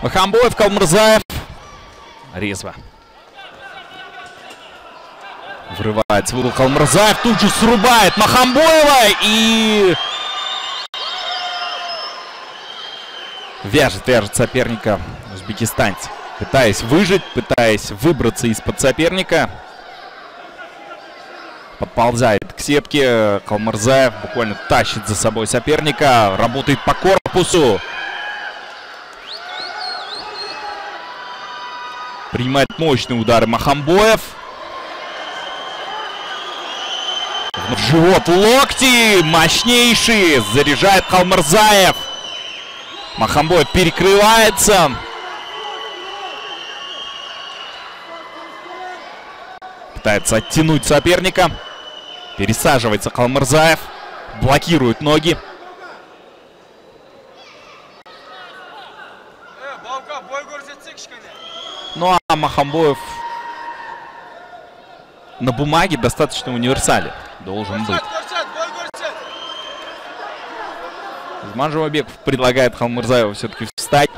Махамбоев, Калмырзаев. Резво. Врывается в угол Калмырзаев. Тут же срубает Махамбоева. И вяжет соперника узбекистанец. Пытаясь выжить, пытаясь выбраться из-под соперника. Подползает к сетке. Калмырзаев буквально тащит за собой соперника. Работает по корпусу. Принимает мощные удары Махамбоев. В живот локти. Мощнейшие. Заряжает Калмырзаев. Махамбоев перекрывается. Пытается оттянуть соперника. Пересаживается Калмырзаев. Блокирует ноги. Ну а Махамбоев на бумаге достаточно универсален. Должен быть. Изманжевабеков предлагает Калмырзаеву все-таки встать.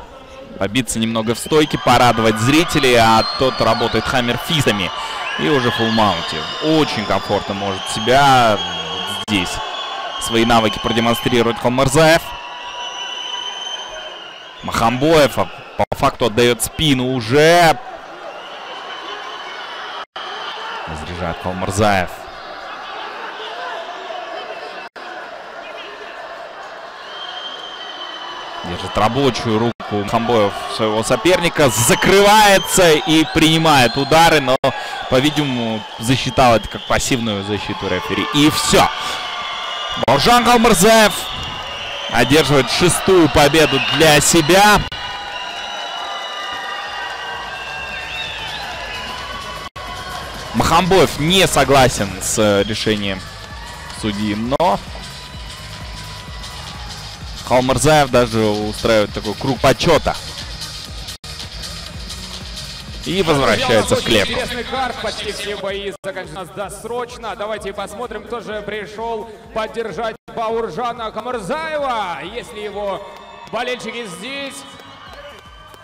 Побиться немного в стойке, порадовать зрителей. А тот работает хаммерфистами. И уже в фуллмаунте. Очень комфортно может себя здесь свои навыки продемонстрирует Калмырзаев. Махамбоев по факту отдает спину уже. Разряжает Калмырзаев. Держит рабочую руку Махамбоев своего соперника. Закрывается и принимает удары. Но, по-видимому, засчитал это как пассивную защиту рефери. И все. Бауыржан Калмырзаев одерживает 6-ю победу для себя. Махамбоев не согласен с решением судьи, но Калмырзаев даже устраивает такой круг почета. И возвращается в клетку. Интересный карт, почти все бои закончились досрочно. Давайте посмотрим, кто же пришел поддержать Бауыржана Калмырзаева. Если его болельщики здесь.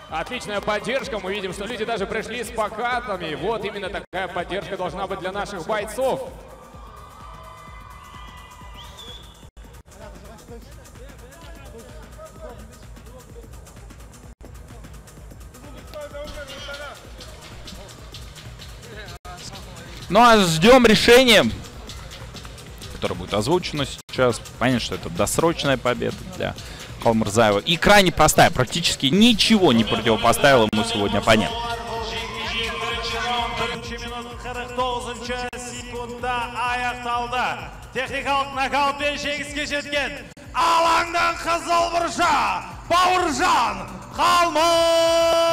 Отличная поддержка. Мы видим, что люди даже пришли с плакатами. Вот именно такая поддержка должна быть для наших бойцов. Ну а ждем решения, которое будет озвучено сейчас. Понятно, что это досрочная победа для Калмырзаева. И крайне простая. Практически ничего не противопоставил ему сегодня оппонент. Техникалық нокаутпен жеңіске жеткен алаңдан қызыл бұрша Бауыржан Калмырзаев.